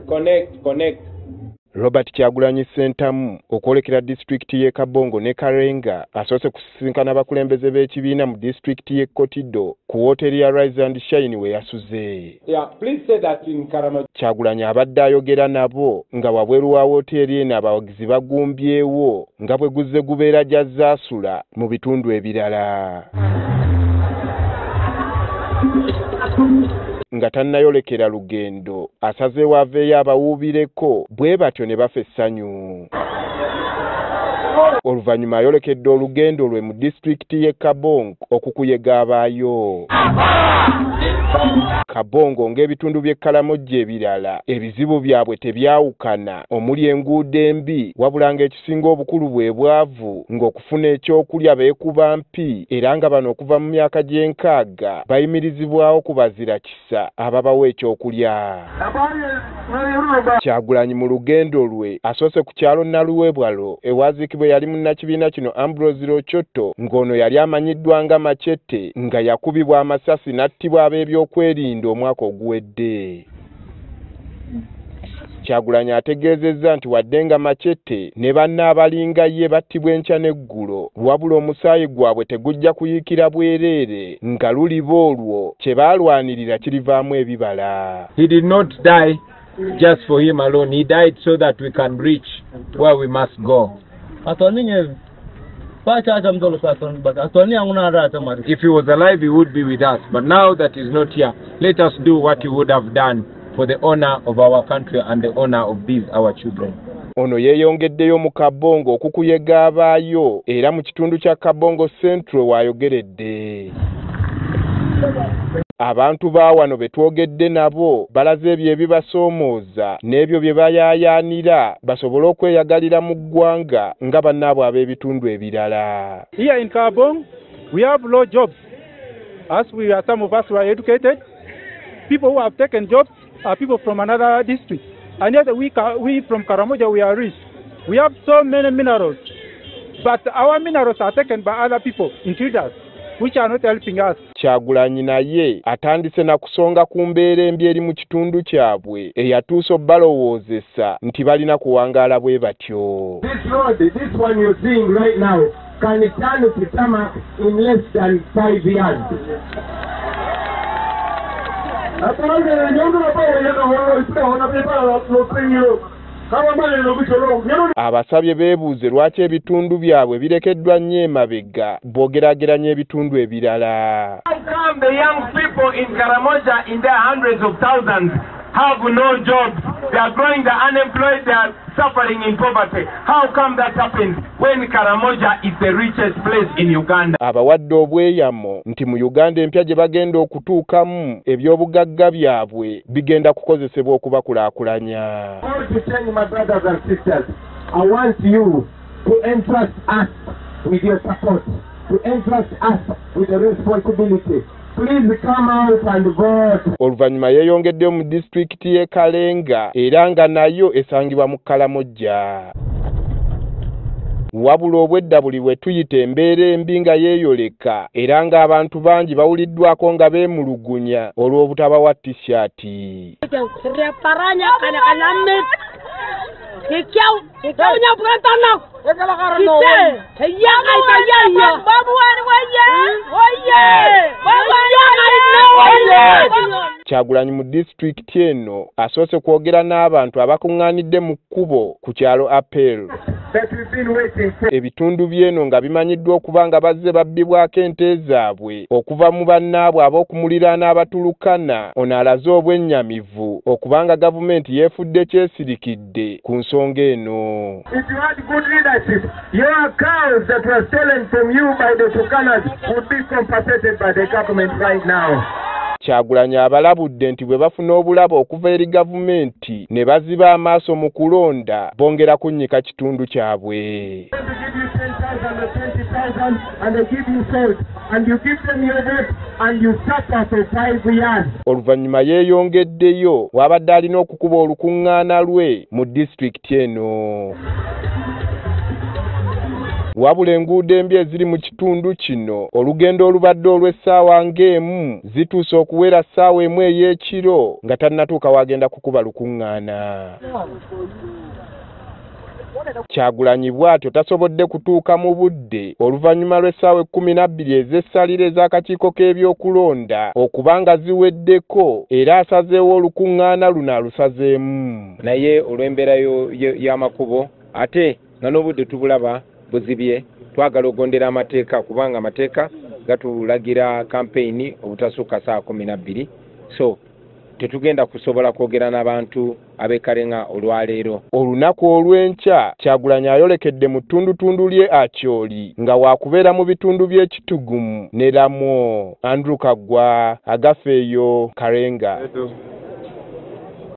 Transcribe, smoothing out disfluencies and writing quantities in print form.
Connect. Robert Kyagulanyi Ssentamu okwolekera disitulikiti y'e Kabongo ne Karenga asoose kusisinkana abakulembeze b'ekibiina mu disitulikiti y'e Kotido ku wooteri ya Rise and Shine we yasuze. Please say that in Karamoja. Kyagulanyi abadde ayogera nabo nga wabweru wa wooteri eno abawagizi bagumbyewo nga bwe guzze gubeera gy'azzaasula mu bitundu ebirala. Nga tannayolekera lugendo asazeewo aveeyo abawuubireko bwe batyo ne bafa essanyu. Oluvannyuma ayolekedde olugendo lwe mu disitulikiti y'e Kabongo okukuyega abaayo. Kabongo ng'ebitundu by'e Karamoja ebirala ebizibu byabwe tebyawukana omuli enguudo embi wabula ng'ekisinga obukulu bwe bwavu ng'okufuna ekyokulya beekuba mpi era nga bano okuva mu myaka gy'enkaaga bayimirizibwawo ku bazira kisa ababawa ekyokulya. Kyagulanyi mu lugendo lwe asoose ku kyalo Naluwebwalo ewaziikibwa yali munnakibiina kino Ambrose Rochotto ng'ono yali amanyiddwa nga Machete nga yakubibwa amasasi n'attibwa ab'ebyokwerinda omwaka oguwedde. Kyagulanyi ategeezezza nti wadde nga Machete ne banne abalinga ye battibwa enkya n'eggulo wabula omusaayi gwabwe tegujja kuyiikira bwereere nga luliba olwo kye baalwanirira kirivaamu ebibala. He did not die just for him alone. He died so that we can reach where we must go. If he was alive, he would be with us. But now that he's not here, let us do what he would have done for the honor of our country and the honor of these, our children. Ono yeeyongeddeyo mu Kabongo okukuyega abaayo era mu kitundu kya Kabongo Central waayogeredde. Abantu ba wano betwogedde nabo balaze ebyo ebibasoomooza n'ebyo bye bayaayaanira basobole okweyagalira mu ggwanga nga bannaabwe ab'ebitundu ebirala. Here in Kabongo, we have low jobs. Some of us who are educated. People who have taken jobs are people from another district. And yet we from Karamoja, we are rich. We have so many minerals. But our minerals are taken by other people, intruders, which are not helping us. Kyagulanyi naye atandise na kusonga ku mbeera embi eri mu kitundu kyabwe eyatuusa obbalowoozesa nti balina kuwangaala bwe batyo. This road, this one you're seeing right now, can turn to tarmac in less than 5 years. Abasabye beebuuze lwaki ebitundu byabwe birekeddwa nnyo emabega bw'ogeraageranya ebitundu ebirala. How come the young people in Karamoja in their hundreds of thousands have no jobs? They are growing, they are unemployed, they are suffering in poverty. How come that happens when Karamoja is the richest place in Uganda? Abawadde obweyamo nti mu Uganda empya gye bagenda okutuukamu ebyobugagga byabwe bigenda kukozesebwa okubakulaakulanya. To tell my brothers and sisters, I want you to entrust us with your support, to entrust us with the responsibility. Please come out and vote. Oluvannyuma yeeyongeddeyo mu disitulikiti y'e Kalenga era nga nayo esangibwa mu Karamoja. Wabula obwedda buli bwe tuyita embeera embi nga yeeyoleka era ng'abantu bangi bawuliddwako nga beemulugunya olw'obutabawa tishaati. Kyagulanyi mu disitulikiti eno asoose kwogera n'abantu abakuŋŋaanidde mu kkubo ku kyalo Apel. Ebitundu by'eno nga bimanyiddwa okuba nga bazze babbibwako ente zaabwe okuva mu bannaabwe ab'okumuliraana abatulukana ono alaze obwennyamivu okubanga gavumenti yeefudde kyesirikidde ku nsonga eno. If you had good leadership, your cows that were stolen from you by the Tukanas would be compensated by the government right now. Kyagulanyi abalabudde nti bwe bafuna obulabo okuva eri gavumenti ne baziba amaaso mu kulonda bongera kunnyika kitundu kyabwe. Oluvannyuma yeeyongeddeyo wabadde alina okukuba olukuŋŋaana lwe mu disitulikiti eno. wabula enguudo embi eziri mu kitundu kino olugendo olubadde olw'essaawa ng'emu zituuse okuwera ssaawa emu ey'ekiro nga tannatuuka wagenda kukuba lukuŋŋaana. Kyagulanyi bw'atyo tasobodde kutuuka mu budde oluvannyuma lw'essaawa 12 ez'essalire ez'akakiiko k'ebyokulonda okuba nga ziweddeko era asazeewo olukuŋŋaana luno alusazeemu. Naye olw'embeera y'amakubo ate nga n'obudde tubulaba buzibye twagala okugondera amateeka kubanga amateeka gatulagira kampeyini obutasukka saa 12 so tetugenda kusobola kwogera n'abantu ab'ekalenga olwaleero. Olunaku olw'enkya Kyagulanyi ayolekedde mu ttundutundu lye Akyoli nga waakubeera mu bitundu by'ekitugumu ne Lamo. Andrew Kaggwa, Agafeeyo, Kalenga.